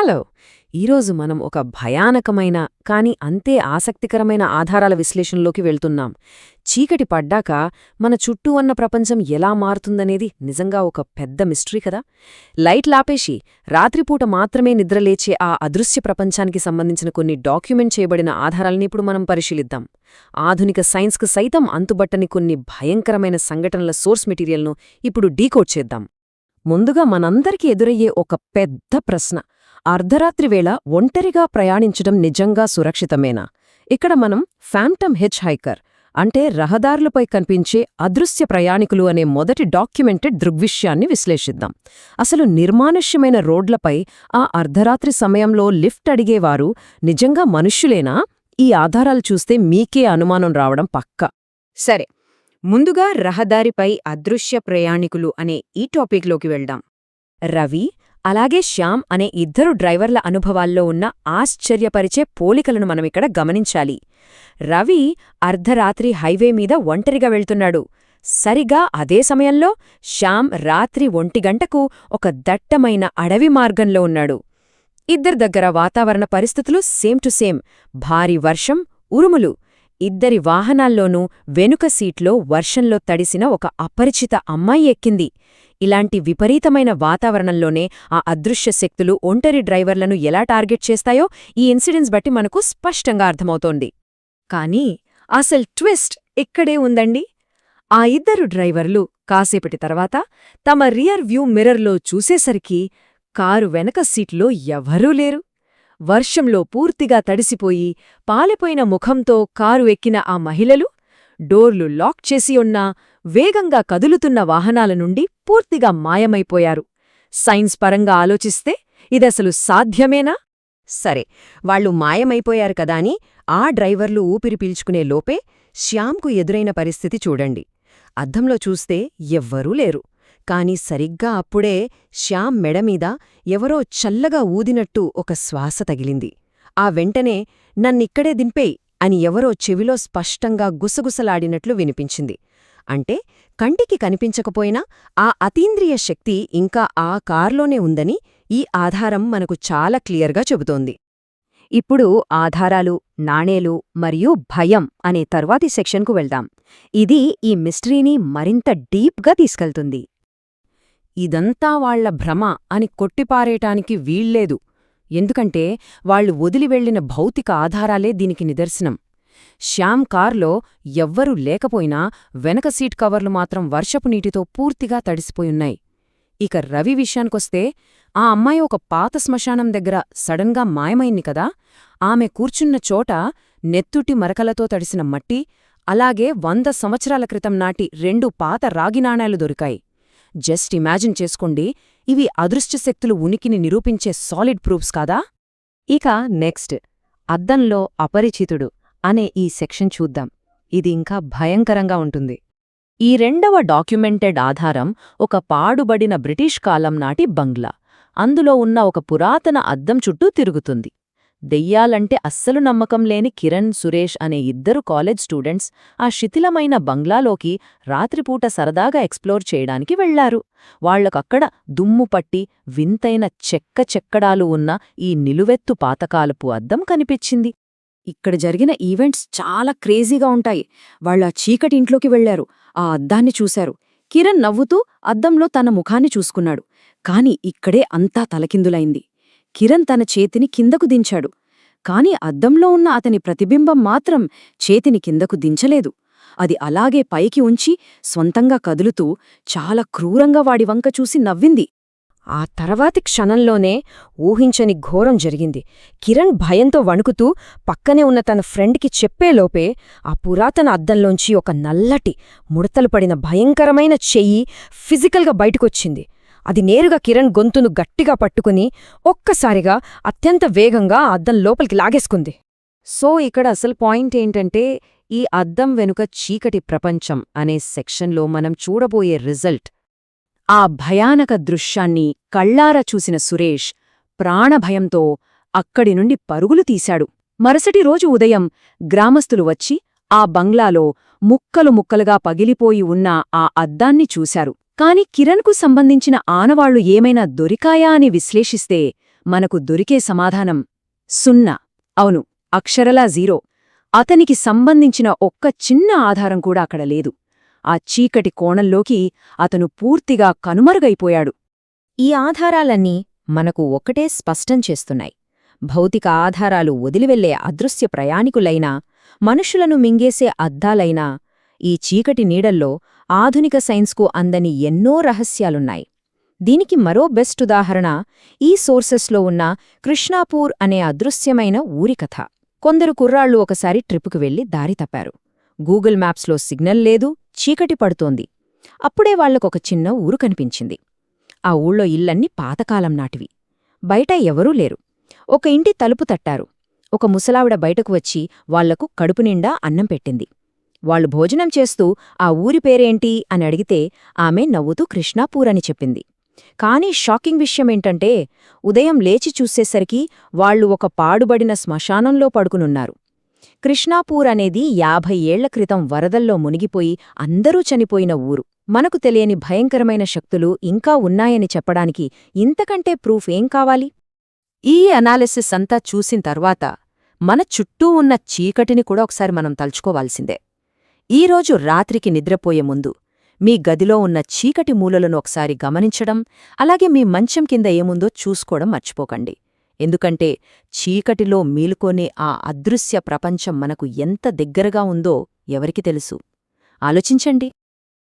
Hello! ఈరోజు మనం ఒక భయానకమైన కాని అంతే ఆసక్తికరమైన ఆధారాల విశ్లేషణలోకి వెళ్తున్నాం. చీకటి పడ్డాక మన చుట్టూ ఉన్న ప్రపంచం ఎలా మారుతుందనేది నిజంగా ఒక పెద్ద మిస్టరీ కదా. లైట్లాపేసి రాత్రిపూట మాత్రమే నిద్రలేచే ఆ అదృశ్య ప్రపంచానికి సంబంధించిన కొన్ని డాక్యుమెంట్ చేయబడిన ఆధారాలని ఇప్పుడు మనం పరిశీలిద్దాం. ఆధునిక సైన్స్కు సైతం అంతుబట్టని కొన్ని భయంకరమైన సంఘటనల సోర్స్ మెటీరియల్ను ఇప్పుడు డీకోడ్ చేద్దాం. ముందుగా మనందరికీ ఎదురయ్యే ఒక పెద్ద ప్రశ్న: అర్ధరాత్రి వేళ ఒంటరిగా ప్రయాణించడం నిజంగా సురక్షితమేనా? ఇక్కడ మనం ఫాంటమ్ హిచ్ హైకర్ అంటే రహదారులపై కనిపించే అదృశ్య ప్రయాణికులు అనే మొదటి డాక్యుమెంటెడ్ దృగ్విషయాన్ని విశ్లేషిద్దాం. అసలు నిర్మానుష్యమైన రోడ్లపై ఆ అర్ధరాత్రి సమయంలో లిఫ్ట్ అడిగేవారు నిజంగా మనుష్యులేనా? ఈ ఆధారాలు చూస్తే మీకే అనుమానం రావడం పక్కా. సరే, ముందుగా రహదారిపై అదృశ్య ప్రయాణికులు అనే ఈ టాపిక్లోకి వెళ్దాం. రవి అలాగే శ్యామ్ అనే ఇద్దరు డ్రైవర్ల అనుభవాల్లో ఉన్న ఆశ్చర్యపరిచే పోలికలను మనమిక్కడ గమనించాలి. రవి అర్ధరాత్రి హైవే మీద ఒంటరిగా వెళ్తున్నాడు. సరిగా అదే సమయంలో శ్యామ్ రాత్రి 1 గంటకు ఒక దట్టమైన అడవి మార్గంలో ఉన్నాడు. ఇద్దరి దగ్గర వాతావరణ పరిస్థితులు సేమ్ టు సేమ్. భారీ వర్షం, ఉరుములు. ఇద్దరి వాహనాల్లోనూ వెనుక సీట్లో వర్షంలో తడిసిన ఒక అపరిచిత అమ్మాయి ఎక్కింది. ఇలాంటి విపరీతమైన వాతావరణంలోనే ఆ అదృశ్య శక్తులు ఒంటరి డ్రైవర్లను ఎలా టార్గెట్ చేస్తాయో ఈ ఇన్సిడెంట్స్ బట్టి మనకు స్పష్టంగా అర్థమవుతోంది. కానీ అసలు ట్విస్ట్ ఇక్కడే ఉందండి. ఆ ఇద్దరు డ్రైవర్లు కాసేపటి తర్వాత తమ రియర్ వ్యూ మిర్రర్లో చూసేసరికి కారు వెనక సీట్లో ఎవరూ లేరు. వర్షంలో పూర్తిగా తడిసిపోయి పాలిపోయిన ముఖంతో కారు ఎక్కిన ఆ మహిళలు డోర్లు లాక్ చేసి ఉన్నా వేగంగా కదులుతున్న వాహనాల నుండి పూర్తిగా మాయమైపోయారు. సైన్స్ పరంగా ఆలోచిస్తే ఇదసలు సాధ్యమేనా? సరే, వాళ్లు మాయమైపోయారు కదా అని ఆ డ్రైవర్లు ఊపిరి పీల్చుకునే లోపే శ్యామ్కు ఎదురైన పరిస్థితి చూడండి. అద్దంలో చూస్తే ఎవ్వరూ లేరు. కాని సరిగ్గా అప్పుడే శ్యామ్ మెడమీద ఎవరో చల్లగా ఊదినట్టు ఒక శ్వాస తగిలింది. ఆ వెంటనే నన్నిక్కడే దింపేయ్ అని ఎవరో చెవిలో స్పష్టంగా గుసగుసలాడినట్లు వినిపించింది. అంటే కంటికి కనిపించకపోయినా ఆ అతీంద్రియ శక్తి ఇంకా ఆ కార్లోనే ఉందని ఈ ఆధారం మనకు చాలా క్లియర్గా చెబుతోంది. ఇప్పుడు ఆధారాలు, నాణేలు మరియు భయం అనే తర్వాతి సెక్షన్కు వెళ్దాం. ఇది ఈ మిస్టరీని మరింత డీప్గా తీసుకెళ్తుంది. ఇదంతా వాళ్ల భ్రమ అని కొట్టిపారేయటానికి వీల్లేదు. ఎందుకంటే వాళ్లు వదిలివెళ్లిన భౌతిక ఆధారాలే దీనికి నిదర్శనం. శ్యామ్ కార్లో ఎవ్వరూ లేకపోయినా వెనక సీట్ కవర్లు మాత్రం వర్షపు నీటితో పూర్తిగా తడిసిపోయున్నాయి. ఇక రవి విషయానికొస్తే ఆ అమ్మాయి ఒక పాత శ్మశానం దగ్గర సడన్గా మాయమైంది కదా. ఆమె కూర్చున్న చోట నెత్తుటి మరకలతో తడిసిన మట్టి, అలాగే 100 సంవత్సరాల క్రితం నాటి 2 పాత రాగి నాణేలు దొరికాయి. జస్ట్ ఇమాజిన్ చేసుకోండి, ఇవి అదృశ్యశక్తులు ఉనికిని నిరూపించే సాలిడ్ ప్రూఫ్స్ కాదా? ఇక నెక్స్ట్, అద్దంలో అపరిచితుడు అనే ఈ సెక్షన్ చూద్దాం. ఇది ఇంకా భయంకరంగా ఉంటుంది. ఈ రెండవ డాక్యుమెంటెడ్ ఆధారం ఒక పాడుబడిన బ్రిటిష్ కాలం నాటి బంగ్లా. అందులో ఉన్న ఒక పురాతన అద్దం చుట్టూ తిరుగుతుంది. దెయ్యాలంటే అస్సలు నమ్మకం లేని కిరణ్, సురేష్ అనే ఇద్దరు కాలేజ్ స్టూడెంట్స్ ఆ శిథిలమైన బంగ్లాలోకి రాత్రిపూట సరదాగా ఎక్స్ప్లోర్ చేయడానికి వెళ్లారు. వాళ్లకక్కడ దుమ్ముపట్టి వింతైన చెక్కడాలు ఉన్న ఈ నిలువెత్తు పాతకాలపు అద్దం కనిపించింది. ఇక్కడ జరిగిన ఈవెంట్స్ చాలా క్రేజీగా ఉంటాయి. వాళ్ళ చీకటింట్లోకి వెళ్లారు. ఆ అద్దాన్ని చూశారు. కిరణ్ నవ్వుతూ అద్దంలో తన ముఖాన్ని చూసుకున్నాడు. కాని ఇక్కడే అంతా తలకిందులైంది. కిరణ్ తన చేతిని కిందకు దించాడు. కాని అద్దంలో ఉన్న అతని ప్రతిబింబం మాత్రం చేతిని కిందకు దించలేదు. అది అలాగే పైకి ఉంచి స్వంతంగా కదులుతూ చాలా క్రూరంగా వాడి వంక చూసి నవ్వింది. ఆ తర్వాతి క్షణంలోనే ఊహించని ఘోరం జరిగింది. కిరణ్ భయంతో వణుకుతూ పక్కనే ఉన్న తన ఫ్రెండ్కి చెప్పేలోపే ఆ పురాతన అద్దంలోంచి ఒక నల్లటి, ముడతలు పడిన భయంకరమైన చెయ్యి ఫిజికల్గా బయటకొచ్చింది. అది నేరుగా కిరణ్ గొంతును గట్టిగా పట్టుకుని ఒక్కసారిగా అత్యంత వేగంగా ఆ అద్దం లోపలికి లాగేసుకుంది. సో ఇక్కడ అసలు పాయింట్ ఏంటంటే, ఈ అద్దం వెనుక చీకటి ప్రపంచం అనే సెక్షన్లో మనం చూడబోయే రిజల్ట్. ఆ భయానక దృశ్యాన్ని కళ్ళారా చూసిన సురేష్ ప్రాణభయంతో అక్కడి నుండి పరుగులు తీశాడు. మరుసటి రోజు ఉదయం గ్రామస్తులు వచ్చి ఆ బంగ్లాలో ముక్కలు ముక్కలుగా పగిలిపోయి ఉన్న ఆ అద్దాన్ని చూశారు. కాని కిరణ్కు సంబంధించిన ఆనవాళ్లు ఏమైనా దొరికాయా అని విశ్లేషిస్తే మనకు దొరికే సమాధానం 0. అవును, అక్షరలా 0. అతనికి సంబంధించిన ఒక్క చిన్న ఆధారం కూడా అక్కడ లేదు. ఆ చీకటి కోణంలోకి అతను పూర్తిగా కనుమరుగైపోయాడు. ఈ ఆధారాలన్నీ మనకు ఒకటే స్పష్టం చేస్తున్నాయి. భౌతిక ఆధారాలు వదిలివెళ్లే అదృశ్య ప్రయాణికులైనా, మనుషులను మింగేసే అద్దాలైనా, ఈ చీకటి నీడల్లో ఆధునిక సైన్స్కు అందని ఎన్నో రహస్యాలున్నాయి. దీనికి మరో బెస్ట్ ఉదాహరణ ఈ సోర్సెస్లో ఉన్న కృష్ణాపూర్ అనే అదృశ్యమైన ఊరి కథ. కొందరు కుర్రాళ్లు ఒకసారి ట్రిప్పుకు వెళ్లి దారి తప్పారు. గూగుల్ మ్యాప్స్లో సిగ్నల్ లేదు, చీకటి పడుతోంది. అప్పుడే వాళ్లకొక చిన్న ఊరు కనిపించింది. ఆ ఊళ్ళో ఇళ్లన్నీ పాతకాలం నాటివి. బయట ఎవరూ లేరు. ఒక ఇంటి తలుపు తట్టారు. ఒక ముసలావిడ బయటకు వచ్చి వాళ్లకు కడుపునిండా అన్నం పెట్టింది. వాళ్లు భోజనం చేస్తూ ఆ ఊరి పేరేంటి అని అడిగితే ఆమె నవ్వుతూ కృష్ణాపూర్ అని చెప్పింది. కానీ షాకింగ్ విషయమేంటంటే ఉదయం లేచి చూసేసరికి వాళ్లు ఒక పాడుబడిన శ్మశానంలో పడుకునున్నారు. కృష్ణాపూర్ అనేది 50 ఏళ్ల క్రితం వరదల్లో మునిగిపోయి అందరూ చనిపోయిన ఊరు. మనకు తెలియని భయంకరమైన శక్తులు ఇంకా ఉన్నాయని చెప్పడానికి ఇంతకంటే ప్రూఫ్ ఏం కావాలి? ఈ అనాలిసిస్ అంతా చూసిన తర్వాత మన చుట్టూ ఉన్న చీకటిని కూడా ఒకసారి మనం తలుచుకోవాల్సిందే. ఈరోజు రాత్రికి నిద్రపోయే ముందు మీ గదిలో ఉన్న చీకటి మూలలను ఒకసారి గమనించడం, అలాగే మీ మంచం కింద ఏముందో చూసుకోవడం మర్చిపోకండి. ఎందుకంటే చీకటిలో మీలుకొనే ఆ అదృశ్య ప్రపంచం మనకు ఎంత దగ్గరగా ఉందో ఎవరికి తెలుసు? ఆలోచించండి.